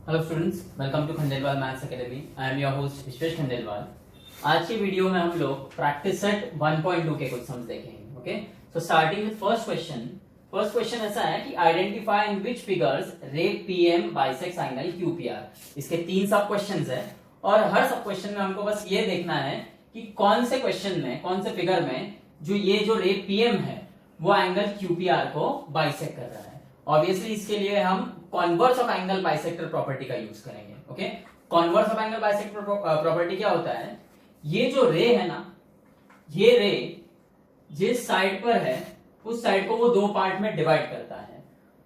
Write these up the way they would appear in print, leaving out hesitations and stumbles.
Hello students, welcome to Khandelwal maths academy. I am your host Vishvesh Khandelwal. आज की video में हम लोग प्रैक्टिस सेट 1.2 के कुछ सम्स देखेंगे। Okay, so starting with first question. First question ऐसा है कि आइडेंटिफाई इन व्हिच फिगर्स रे पीएम बाइसेक्स एंगल क्यूपीआर। इसके 3 सब क्वेश्चंस है और हर सब क्वेश्चन में हमको बस ये देखना है कि कौन से क्वेश्चन में, कौन से फिगर में जो रे पीएम है वो एंगल क्यूपीआर को बाइसेक्ट कर रहा है। ऑब्वियसली इसके लिए हम converse of angle bisector property का यूज करेंगे। Okay, converse of angle bisector property क्या होता है? ये जो रे है ना, ये रे जिस साइड पर है उस साइड को वो 2 पार्ट में डिवाइड करता है।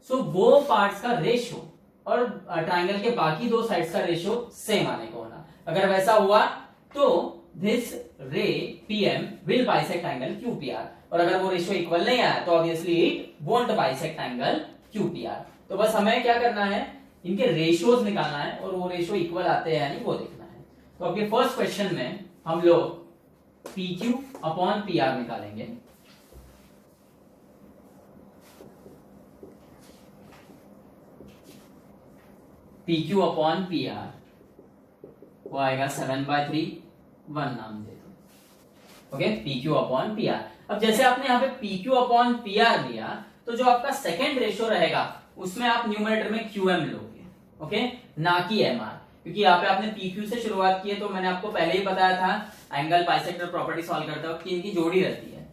सो वो पार्ट्स का रेशियो और ट्राइंगल के बाकी 2 साइड्स का रेशियो सेम आने को होना। अगर वैसा हुआ तो दिस रे PM will bisect angle QPR, और अगर वो रेशियो इक्वल नहीं आया तो obviously it won't bisect angle QPR. तो बस हमें क्या करना है, इनके रेशियोज निकालना है और वो रेशियो इक्वल आते हैं या नहीं वो देखना है। तो अब ये फर्स्ट क्वेश्चन में हम लोग PQ अपॉन PR निकालेंगे। PQ अपॉन PR वो आएगा 7/3, 1 नाम दे दो। Okay, PQ upon PR। अब जैसे आपने यहाँ पे PQ अपॉन PR लिया तो जो आपका सेकेंड रेशियो रहेगा उसमें आप न्यूमरेटर में QM लोगे। ओके, ना कि MR, क्योंकि यहाँ पे आपने PQ से शुरुआत की है। तो मैंने आपको पहले ही बताया था एंगल बाइसेक्टर प्रॉपर्टी सॉल्व करते वक्त कि इनकी जोड़ी रहती है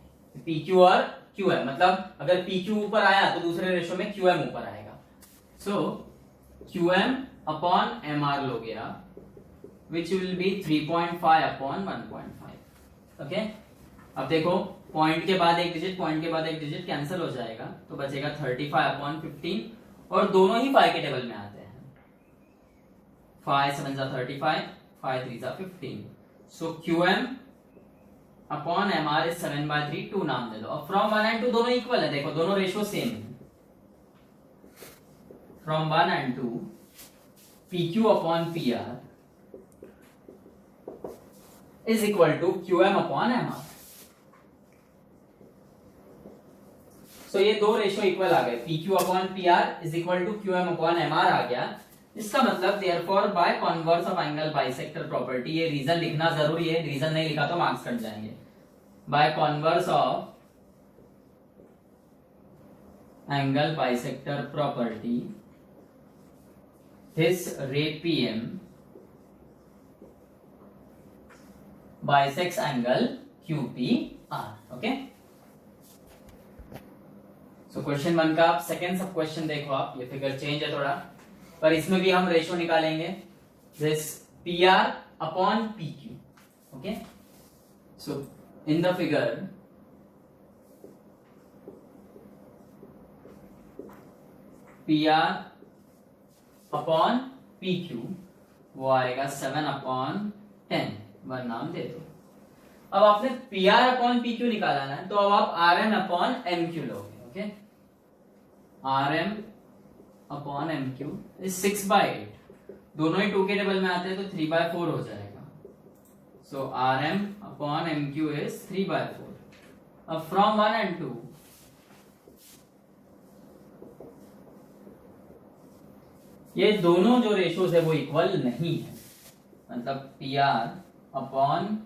PQ और QM। मतलब अगर PQ ऊपर आया तो दूसरे रेशियो में QM ऊपर आएगा। सो QM अपॉन MR लोगे आप, which will be 3.5 upon 1.5। Okay, अब देखो पॉइंट के बाद एक डिजिट, पॉइंट के बाद एक डिजिट कैंसिल हो जाएगा तो बचेगा 35 अपॉन 15, और दोनों ही 5 के टेबल में आते हैं। 5 7 जा 35, 5 3 जा 15। सो QM अपॉन MR इज 7/3, 2 नाम दे दो। अब फ्रॉम 1 एंड 2 दोनों इक्वल है, देखो दोनों रेशियो सेम है। From 1 and 2 PQ upon PR is equal to QM upon MR। तो ये 2 रेशियो इक्वल आ गए, PQ upon PR is equal to QM upon MR आ गया। इसका मतलब therefore by converse of angle bisector property, ये रीजन लिखना जरूरी है, रीजन नहीं लिखा तो मार्क्स कट जाएंगे। By converse of angle bisector property this ray PM bisects angle QPR। Okay, so question 1 का आप सेकेंड सब क्वेश्चन देखो। आप ये फिगर चेंज है थोड़ा, पर इसमें भी हम रेशियो निकालेंगे, this PR upon PQ। Okay, so in the figure PR upon PQ वो आएगा 7 अपॉन 10, 1 नाम दे दो। अब आपने PR अपॉन PQ निकाला है तो अब आप RM अपॉन MQ लोगे। Okay, RM upon MQ is 6/8, दोनों ही 2 के टेबल में आते हैं तो 3/4 हो जाएगा। सो RM अपॉन MQ इज 3/4। अब फ्रॉम 1 एंड 2 ये दोनों जो रेशियोज है वो इक्वल नहीं है, मतलब PR upon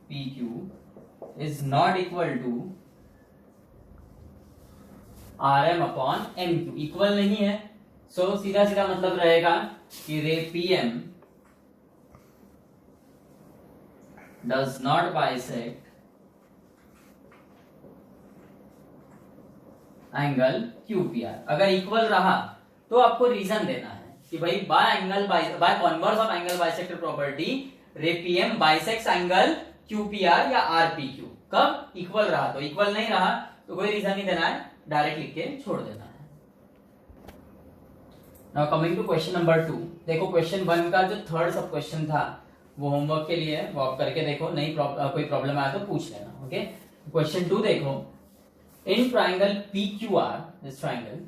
PQ is not equal to RM upon MQ, equal नहीं है। सो सीधा सीधा मतलब रहेगा कि ray PM does not bisect angle QPR। अगर इक्वल रहा तो आपको रीजन देना है कि भाई by converse of angle bisector property ray PM bisects angle QPR या RPQ। कब इक्वल रहा, तो इक्वल नहीं रहा तो कोई रीजन नहीं देना है, डायरेक्ट लिख के छोड़ देना है। Now coming to question number 2। देखो क्वेश्चन 1 का जो थर्ड सब क्वेश्चन था वो होमवर्क के लिए है, वो आप करके देखो, नहीं कोई प्रॉब्लम आया तो पूछ लेना। ओके, क्वेश्चन 2 देखो, in triangle PQR, this triangle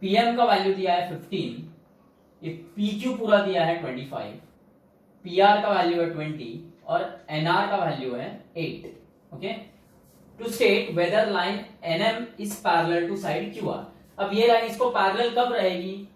PM का वैल्यू दिया है 15, ये PQ पूरा दिया है 25, PR का वैल्यू है 20 और NR का वैल्यू है 8। Okay, to state whether line NM is parallel to side QR। अब ये लाइन इसको पैरेलल कब रहेगी,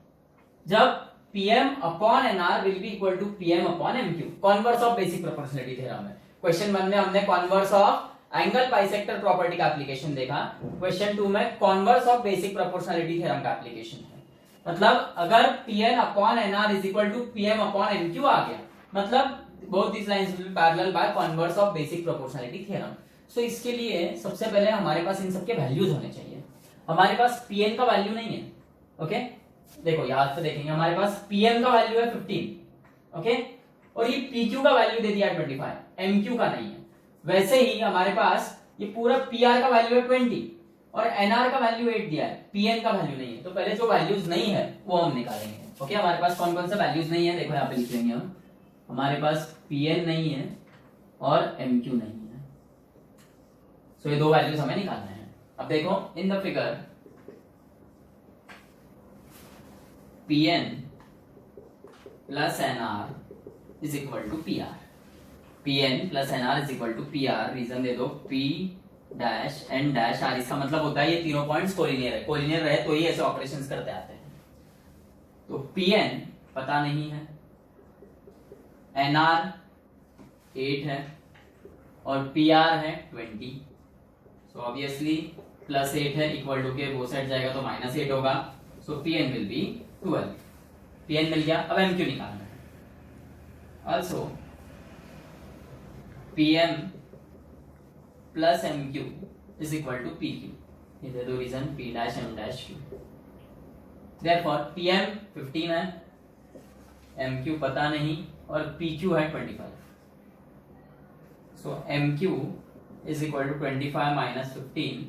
जब PM upon NR will be equal to PM upon MQ. Converse of basic proportionality theorem है। क्वेश्चन 1 में हमने converse of angle bisector property का एप्लीकेशन देखा, क्वेश्चन 2 में converse of basic proportionality theorem का एप्लीकेशन है। मतलब अगर PN upon NR is equal to PM upon MQ आ गया, मतलब both this lines will be parallel by converse of basic proportionality theorem. So इसके लिए सबसे पहले हमारे पास इन सबके वैल्यूज होने चाहिए। हमारे पास पीएन का वैल्यू नहीं है, ओके देखो याद से देखेंगे, हमारे पास पीएम का वैल्यू है 15, ओके और ये पीक्यू का वैल्यू दे दिया 25, एमक्यू का नहीं है। वैसे ही हमारे पास ये पूरा पीआर का वैल्यू है 20 और एनआर का वैल्यू 8 दिया है, पीएन का वैल्यू नहीं है। तो पहले जो वैल्यूज नहीं है वो हम निकालेंगे, ओके हमारे पास कौन कौन से वैल्यूज नहीं है देखो यहाँ पे लिख लेंगे हम। हमारे पास पीएन नहीं है और एमक्यू नहीं है, सो ये दो वैल्यूज हमें निकालना है। अब देखो in the figure PN plus NR is equal to PR, PN plus NR is equal to PR. Reason दे दो P dash N dash R, इसका मतलब होता है ये तीनों पॉइंट्स कोलिनियर है, कोलिनियर रहे तो ही ऐसे ऑपरेशंस करते आते हैं। तो पीएन पता नहीं है, एनआर 8 है और पीआर है 20, सो ऑब्वियसली प्लस 8 है इक्वल टू के वो सेट जाएगा तो -8 होगा, so PN will be 12। PN मिल गया। अब एमक्यू निकालना है। Also PM plus MQ is equal to PQ, ये दे दो reason P dash M dash Q. Therefore PM 15 है, एमक्यू पता नहीं और पीक्यू है 25, so MQ is equal to 25 minus 15,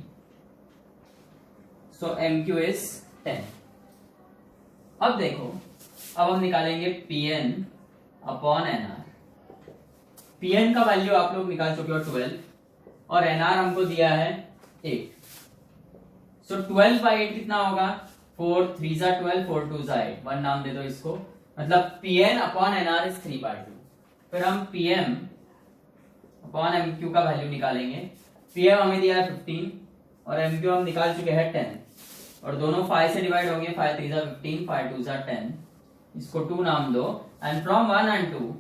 so MQ is 10। अब देखो अब हम निकालेंगे पीएन अपॉन एनआर। पीएन का वैल्यू आप लोग निकाल चुके हो 12 और एनआर हमको दिया है 8, सो 12/8 कितना होगा, 4 3 जा 12 4 2 जा 8, 1 नाम दे दो इसको, मतलब पीएन अपॉन एनआर इज 3/2। फिर हम पीएम अपॉन एमक्यू का वैल्यू निकालेंगे। पीएम हमें दिया है 15 और एमक्यू हम निकाल चुके हैं 10 और दोनों 5 से डिवाइड होंगे, 5 3 जा 15 5 2 जा 10, इसको 2 नाम दो एंड फ्रॉम 1 एंड 2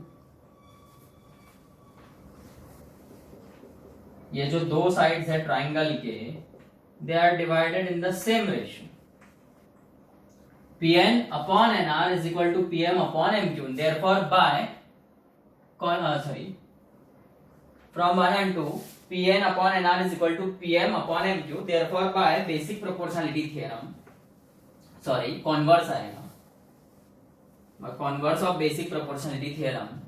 ये जो दो साइड्स है ट्राइंगल के they are divided in the same ratio. Pn upon nr is equal to Pm upon mq, therefore by from 1 and 2 Pn upon nr is equal to Pm upon mq, therefore by basic proportionality theorem, converse आएगा, converse of basic proportionality theorem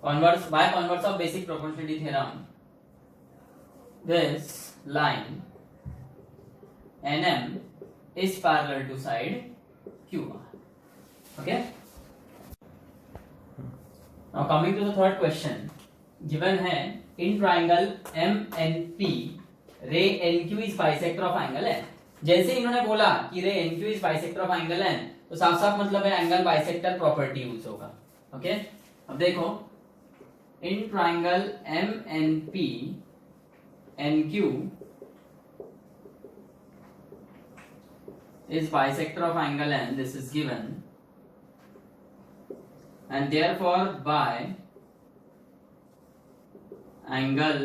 converse of basic proportionality theorem, this line nm is parallel to side qr. Okay, now coming to the third question, given है in triangle MNP ray NQ is bisector of angle n। जैसे इन्होंने बोला कि ray NQ is bisector of angle n, तो साफ साफ मतलब है एंगल बाइसेक्टर प्रॉपर्टी यूज होगा। ओके अब देखो in triangle MNP NQ is bisector of angle n, this is given, and therefore by angle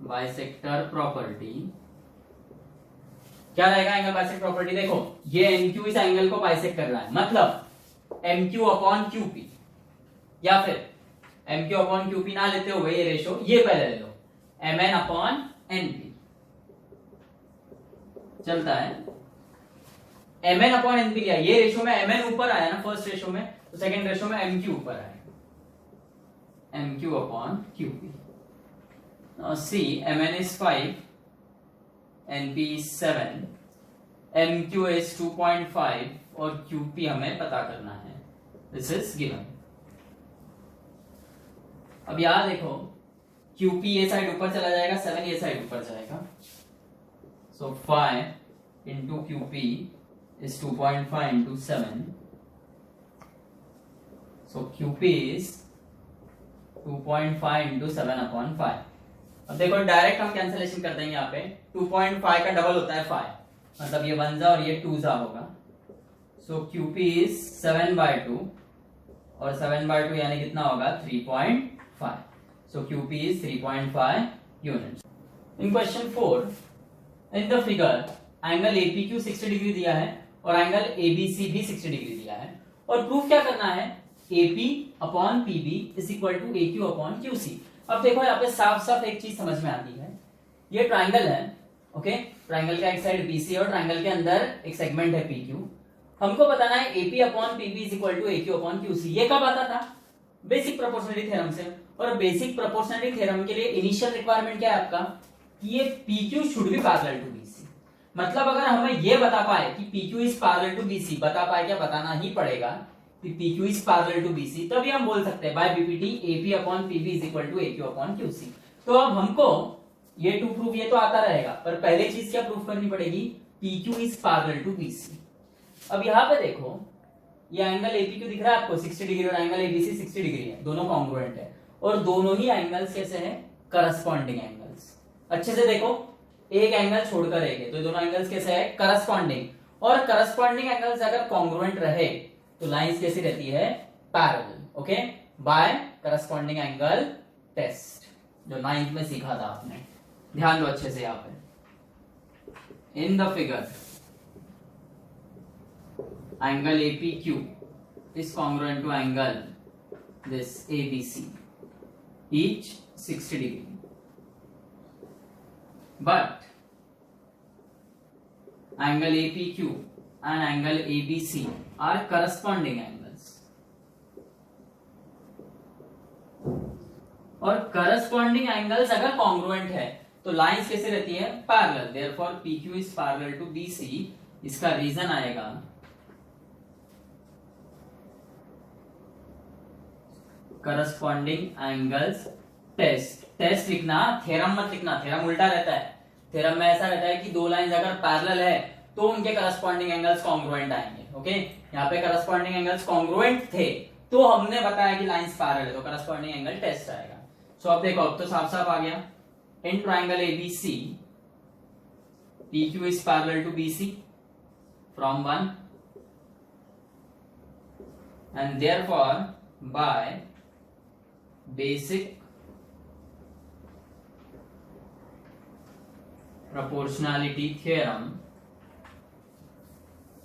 bisector property क्या रहेगा एंगल बाइसेक्ट प्रॉपर्टी। देखो ये NQ इस एंगल को बाइसेक्ट कर रहा है, मतलब MQ अपॉन QP, या फिर MQ अपॉन QP ना लेते हो ये रेशो, ये पहले ले लो MN अपॉन NP चलता है। MN अपॉन NP लिया, ये रेशो में MN ऊपर आया ना फर्स्ट रेशो में, तो सेकंड रेशो में MQ ऊपर आएगा, MQ upon QP। Now see MN is 5, NP is 7, MQ is 2.5 और QP हमें पता करना है, this is given। अब यहां देखो QP ये साइड ऊपर चला जाएगा, 7 ये साइड ऊपर जाएगा, सो 5 into QP is 2.5 into 7. So QP is 2.5 into 7/5. अब देखो डायरेक्ट हम कैंसिलेशन कर देंगे यहाँ पे. 2.5 का डबल होता है 5, मतलब ये 1 जा और ये 2 जा होगा. सो QP इज 7/2 और 7/2 यानी कितना होगा 3.5. सो QP is 3.5 units. In question 4 in the figure angle APQ 60 degree दिया है और एंगल ABC भी 60 डिग्री दिया है और प्रूफ क्या करना है AP upon PB is equal to AQ upon QC. अब देखो यहाँ पे साफ साफ एक चीज समझ में आती है. ये ट्राइंगल है, ओके. ट्राइंगल का एक साइड BC है और ट्राइंगल के अंदर एक सेगमेंट है PQ. हमको बताना है AP upon PB is equal to AQ upon QC. ये कब आता था? बेसिक प्रोपोर्शनलिटी थ्योरम से. और बेसिक प्रोपोर्शनलिटी थ्योरम के लिए इनिशियल रिक्वायरमेंट क्या है आपका कि ये PQ should be parallel to BC. मतलब अगर हमें ये बता पाए कि PQ is parallel to BC, बता पाए क्या? बताना ही पड़ेगा कि PQ is parallel to BC, तभी हम बोल सकते हैं by BPT AP upon PB is equal to AQ upon QC. तो अब हमको ये टू प्रूफ, ये तो आता रहेगा, पर पहले चीज क्या प्रूफ करनी पड़ेगी? PQ is parallel to BC. अब यहाँ पे देखो ये एंगल APQ दिख रहा है आपको 60 डिग्री और एंगल ABC 60 डिग्री है, दोनों कॉन्ग्रुएंट है और दोनों ही एंगल्स कैसे हैं? Corresponding angles. अच्छे से देखो, एक एंगल छोड़कर एक है, तो दोनों एंगल्स कैसे है? करस्पॉन्डिंग. और करस्पॉन्डिंग एंगल्स अगर कॉन्ग्रुएंट रहे तो लाइंस कैसी रहती है? Parallel. Okay, by corresponding angle test, जो 9th में सीखा था आपने. ध्यान दो अच्छे से. यहाँ पे इन the figure angle APQ is congruent to angle this ABC, each 60 degree, but angle APQ and angle ABC are corresponding angles. और corresponding angles अगर congruent है तो लाइंस कैसे रहती है? Parallel. therefore PQ is parallel to BC. इसका reason आएगा corresponding angles test. Test लिखना, थ्योरम मत लिखना. थ्योरम उल्टा रहता है. थ्योरम में ऐसा रहता है कि दो लाइंस अगर पैरेलल है तो उनके करस्पॉन्डिंग एंगल्स कॉन्ग्रुएंट आएंगे. ओके, यहाँ पे करस्पॉन्डिंग एंगल्स कॉन्ग्रुएंट थे तो हमने बताया कि लाइंस पैरेलल है तो करस्पॉन्डिंग एंगल टेस्ट आएगा. सो अब देखो, अब तो साफ साफ आ गया. In triangle ABC PQ is parallel to BC from 1 and therefore by basic proportionality theorem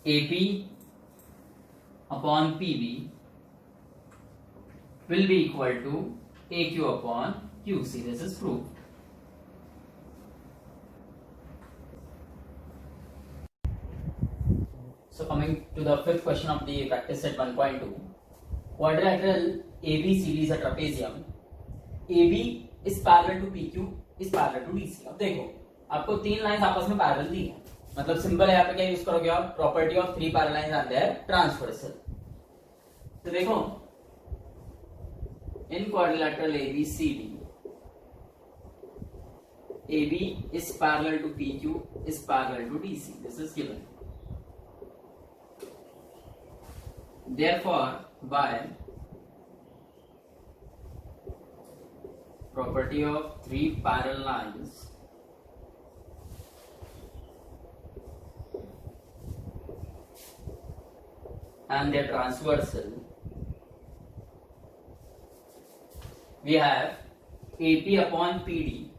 AP upon PB will be equal to AQ upon QC. This is proved. So coming to the fifth question of the practice set 1.2. Quadrilateral ABCD is a trapezium. AB is parallel to PQ is parallel to DC. अब देखो, आपको तीन lines आपस में parallel दी है, मतलब simple है. यहाँ पे क्या यूज करोगे आप? Property of three parallel lines आते हैं ट्रांसवर्सल. तो देखो, इन quadrilateral ABCD AB is parallel to PQ is parallel to DC. This is given. Therefore, by property of three parallel lines, and their transversal, we have AP upon PD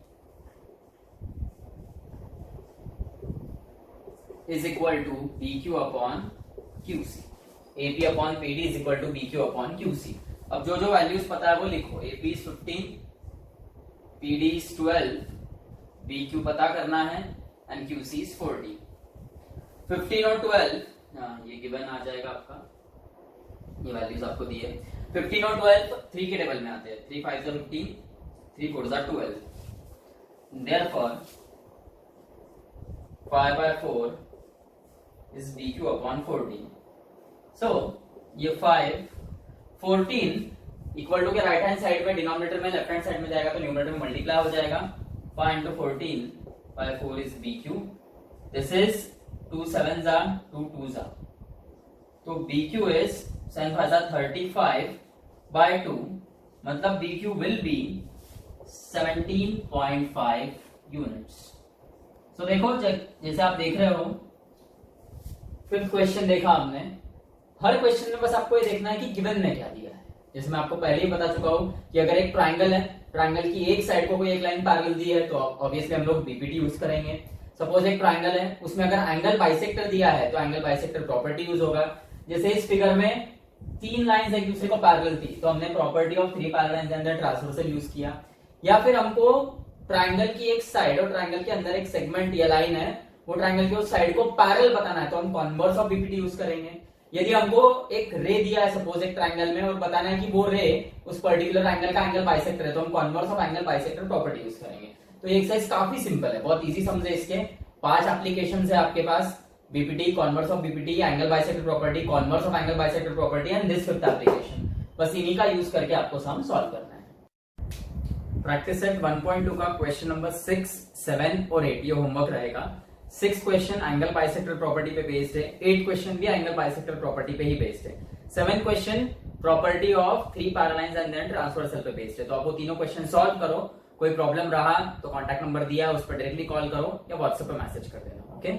is equal to BQ upon QC. AP upon PD is equal to BQ upon QC. अब जो जो values पता है वो लिखो. AP is 15, PD is 12, BQ पता करना है and QC is 40. 15 और 12 ये गिवन आ जाएगा आपका. ये वैल्यूज आपको दी है. 15 और 12 3 के टेबल में आते हैं. 3 5 15, 3 4 12. Therefore 5/4 is BQ upon 14. So ये 5 14 इक्वल टू के राइट हैंड साइड में डिनोमिनेटर में लेफ्ट हैंड साइड में जाएगा तो न्यूमरेटर में मल्टीप्लाई हो जाएगा. 5 into 14 by 4 is BQ. This is 2 7 जा 2 2 जा, तो BQ is sin bhaja 35 by 2, मतलब BQ will be 17.5 यूनिट्स। तो देखो जैसे आप देख रहे हो, फिफ्थ क्वेश्चन देखा हमने। हर क्वेश्चन में बस आपको ये देखना है कि गिवन में क्या दिया है। जैसे मैं आपको पहले ही बता चुका हूं कि अगर एक ट्राइंगल है, ट्राइंगल की एक साइड को कोई एक लाइन पैरेलल दी है तो ऑब्वियसली हम लोग बीपीटी यूज करेंगे। सपोज एक ट्राइंगल है, उसमें अगर एंगल बाइसेक्टर दिया है तो एंगल बाइसेक्टर प्रॉपर्टी यूज होगा। जैसे इस फिगर में 3 लाइंस एक दूसरे को पैरेलल थी तो हमने प्रॉपर्टी ऑफ 3 पैरेलल लाइंस अंदर ट्रांसवर्सल यूज किया। या फिर हमको ट्राइंगल की एक साइड और ट्राइंगल के अंदर एक सेगमेंट या लाइन है, वो ट्राइंगल की उस साइड को पैरेलल बताना है तो हम कॉन्वर्स ऑफ बीपीटी यूज करेंगे। यदि हमको एक रे दिया है सपोज एक ट्राइंगल में और बताना है कि वो रे उस पर्टिकुलर एंगल का एंगल बाइसेक्टर है तो हम converse of angle bisector property use करेंगे। तो ये एक्सरसाइज काफी सिंपल है, बहुत इजी समझे। इसके 5 एप्लीकेशंस है आपके पास, BPT, converse of BPT, angle bisector property, converse of angle bisector property and this fifth application. बस इन्हीं का यूज करके आपको सम सॉल्व करना है। प्रैक्टिस सेट 1.2 का क्वेश्चन नंबर 6, 7 और 8 ये होमवर्क रहेगा। 6 क्वेश्चन एंगल बाइसेक्टर प्रॉपर्टी पे बेस्ड है, 8 क्वेश्चन भी एंगल बाइसेक्टर प्रॉपर्टी पे ही बेस्ड है, 7 question property of 3 parallel lines and then transversal पे बेस्ड है। तो आप वो तीनों क्वेश्चन सॉल्व करो। कोई प्रॉब्लम रहा तो कॉन्टैक्ट नंबर दिया है, उस पर डायरेक्टली कॉल करो या व्हाट्सएप पे मैसेज कर देना। ओके।